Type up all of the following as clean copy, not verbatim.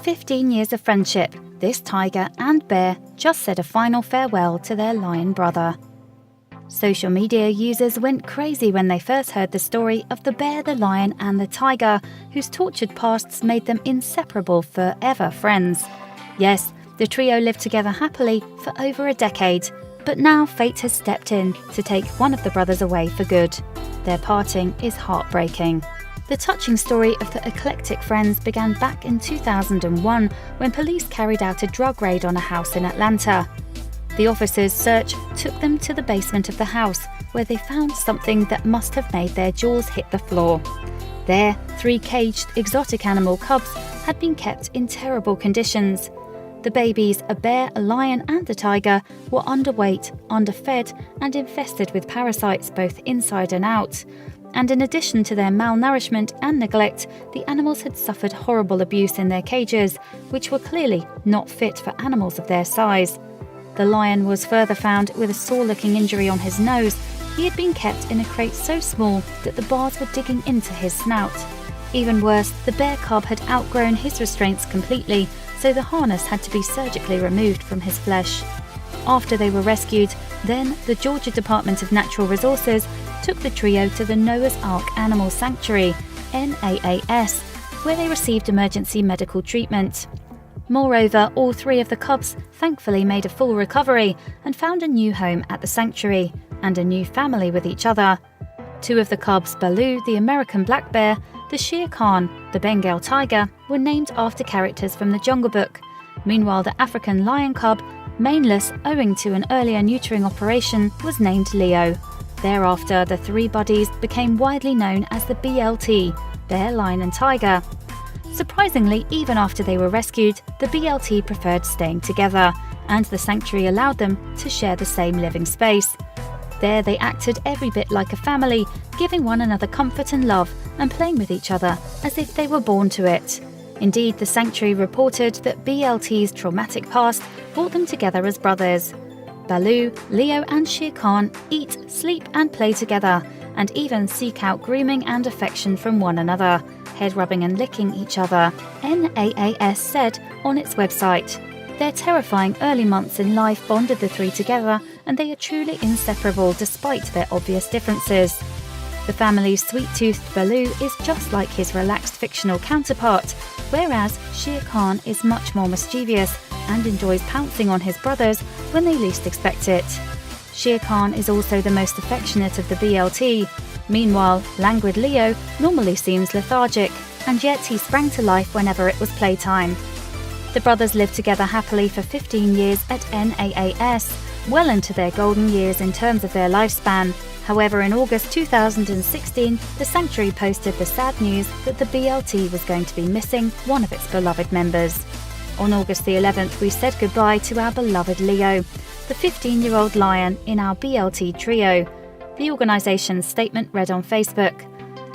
15 years of friendship, this tiger and bear just said a final farewell to their lion brother. Social media users went crazy when they first heard the story of the bear, the lion and the tiger, whose tortured pasts made them inseparable forever friends. Yes, the trio lived together happily for over a decade, but now fate has stepped in to take one of the brothers away for good. Their parting is heartbreaking. The touching story of the eclectic friends began back in 2001 when police carried out a drug raid on a house in Atlanta. The officers' search took them to the basement of the house, where they found something that must have made their jaws hit the floor. There, 3 caged exotic animal cubs had been kept in terrible conditions. The babies, a bear, a lion and a tiger, were underweight, underfed and infested with parasites both inside and out. And in addition to their malnourishment and neglect, the animals had suffered horrible abuse in their cages, which were clearly not fit for animals of their size. The lion was further found with a sore-looking injury on his nose. He had been kept in a crate so small that the bars were digging into his snout. Even worse, the bear cub had outgrown his restraints completely, so the harness had to be surgically removed from his flesh. After they were rescued, then the Georgia Department of Natural Resources took the trio to the Noah's Ark Animal Sanctuary, NAAS, where they received emergency medical treatment. Moreover, all 3 of the cubs thankfully made a full recovery and found a new home at the sanctuary and a new family with each other. 2 of the cubs, Baloo, the American black bear, the Shere Khan, the Bengal tiger, were named after characters from the Jungle Book. Meanwhile, the African lion cub, maneless owing to an earlier neutering operation, was named Leo. Thereafter, the 3 buddies became widely known as the BLT, Bear, Lion and Tiger. Surprisingly, even after they were rescued, the BLT preferred staying together, and the sanctuary allowed them to share the same living space. There they acted every bit like a family, giving one another comfort and love, and playing with each other as if they were born to it. Indeed, the sanctuary reported that BLT's traumatic past brought them together as brothers. Baloo, Leo and Shere Khan eat, sleep and play together, and even seek out grooming and affection from one another, head rubbing and licking each other, NAAS said on its website. Their terrifying early months in life bonded the 3 together, and they are truly inseparable despite their obvious differences. The family's sweet-toothed Baloo is just like his relaxed fictional counterpart, whereas Shere Khan is much more mischievous and enjoys pouncing on his brothers when they least expect it. Shere Khan is also the most affectionate of the BLT. Meanwhile, languid Leo normally seems lethargic, and yet he sprang to life whenever it was playtime. The brothers lived together happily for 15 years at NAAS, well into their golden years in terms of their lifespan. However, in August 2016, the sanctuary posted the sad news that the BLT was going to be missing one of its beloved members. On August the 11th, we said goodbye to our beloved Leo, the 15-year-old lion in our BLT trio. The organisation's statement read on Facebook.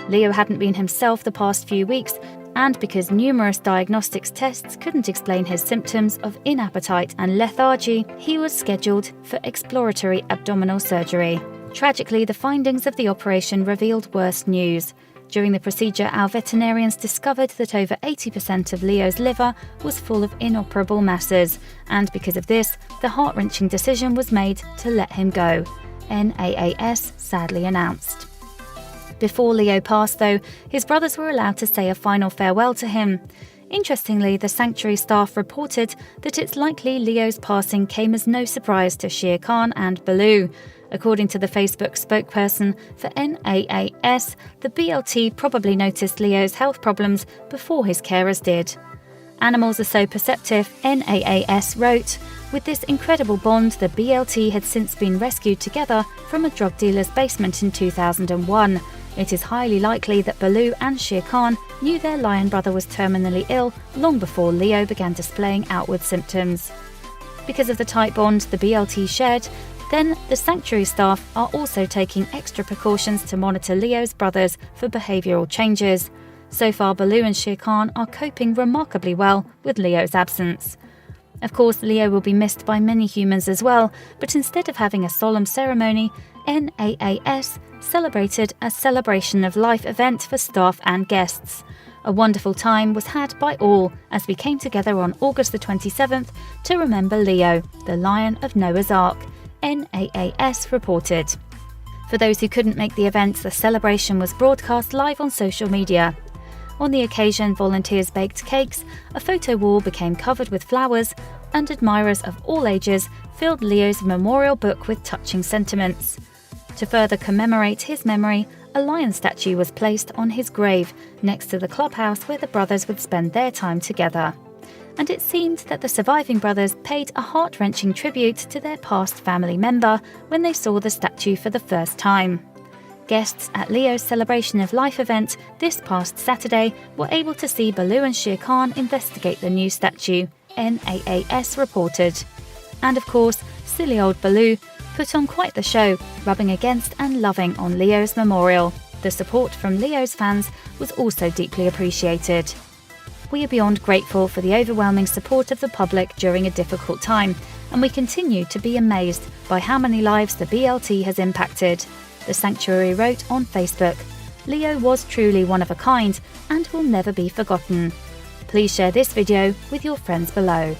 Leo hadn't been himself the past few weeks, and because numerous diagnostics tests couldn't explain his symptoms of inappetite and lethargy, he was scheduled for exploratory abdominal surgery. Tragically, the findings of the operation revealed worse news. During the procedure, our veterinarians discovered that over 80% of Leo's liver was full of inoperable masses, and because of this, the heart-wrenching decision was made to let him go, NAAS sadly announced. Before Leo passed, though, his brothers were allowed to say a final farewell to him. Interestingly, the sanctuary staff reported that it's likely Leo's passing came as no surprise to Shere Khan and Baloo. According to the Facebook spokesperson for NAAS, the BLT probably noticed Leo's health problems before his carers did. Animals are so perceptive, NAAS wrote. With this incredible bond, the BLT had since been rescued together from a drug dealer's basement in 2001. It is highly likely that Baloo and Shere Khan knew their lion brother was terminally ill long before Leo began displaying outward symptoms. Because of the tight bond the BLT shared, then the sanctuary staff are also taking extra precautions to monitor Leo's brothers for behavioural changes. So far, Baloo and Shere Khan are coping remarkably well with Leo's absence. Of course, Leo will be missed by many humans as well, but instead of having a solemn ceremony, NAAS celebrated a celebration of life event for staff and guests. A wonderful time was had by all as we came together on August the 27th to remember Leo, the Lion of Noah's Ark, NAAS reported. For those who couldn't make the event, the celebration was broadcast live on social media. On the occasion, volunteers baked cakes, a photo wall became covered with flowers, and admirers of all ages filled Leo's memorial book with touching sentiments. To further commemorate his memory, a lion statue was placed on his grave next to the clubhouse where the brothers would spend their time together. And it seemed that the surviving brothers paid a heart-wrenching tribute to their past family member when they saw the statue for the first time. Guests at Leo's Celebration of Life event this past Saturday were able to see Baloo and Shere Khan investigate the new statue, NAAS reported. And of course, silly old Baloo put on quite the show, rubbing against and loving on Leo's memorial. The support from Leo's fans was also deeply appreciated. We are beyond grateful for the overwhelming support of the public during a difficult time, and we continue to be amazed by how many lives the BLT has impacted. The Sanctuary wrote on Facebook, "Leo was truly one of a kind and will never be forgotten." Please share this video with your friends below.